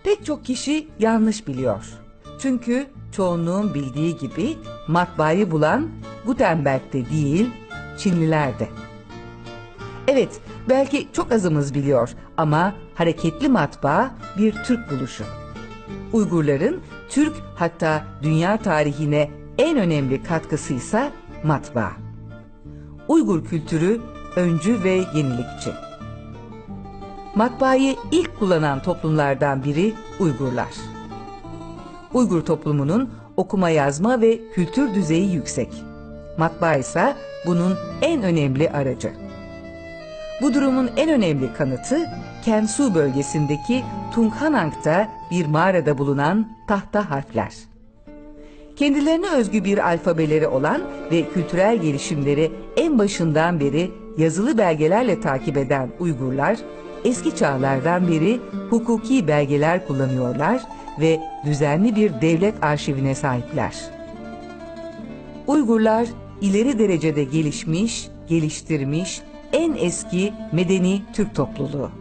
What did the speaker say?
Pek çok kişi yanlış biliyor. Çünkü çoğunluğun bildiği gibi matbaayı bulan Gutenberg'de değil, Çinlilerdi. Evet, belki çok azımız biliyor ama hareketli matbaa bir Türk buluşu. Uygurların Türk hatta dünya tarihine en önemli katkısıysa matbaa. Uygur kültürü öncü ve yenilikçi. Matbaayı ilk kullanan toplumlardan biri Uygurlar. Uygur toplumunun okuma yazma ve kültür düzeyi yüksek. Matbaa ise bunun en önemli aracı. Bu durumun en önemli kanıtı Kensu bölgesindeki Tunghanang'da bir mağarada bulunan tahta harfler. Kendilerine özgü bir alfabeleri olan ve kültürel gelişimleri en başından beri yazılı belgelerle takip eden Uygurlar, eski çağlardan beri hukuki belgeler kullanıyorlar ve düzenli bir devlet arşivine sahipler. Uygurlar ileri derecede gelişmiş, geliştirmiş en eski medeni Türk topluluğu.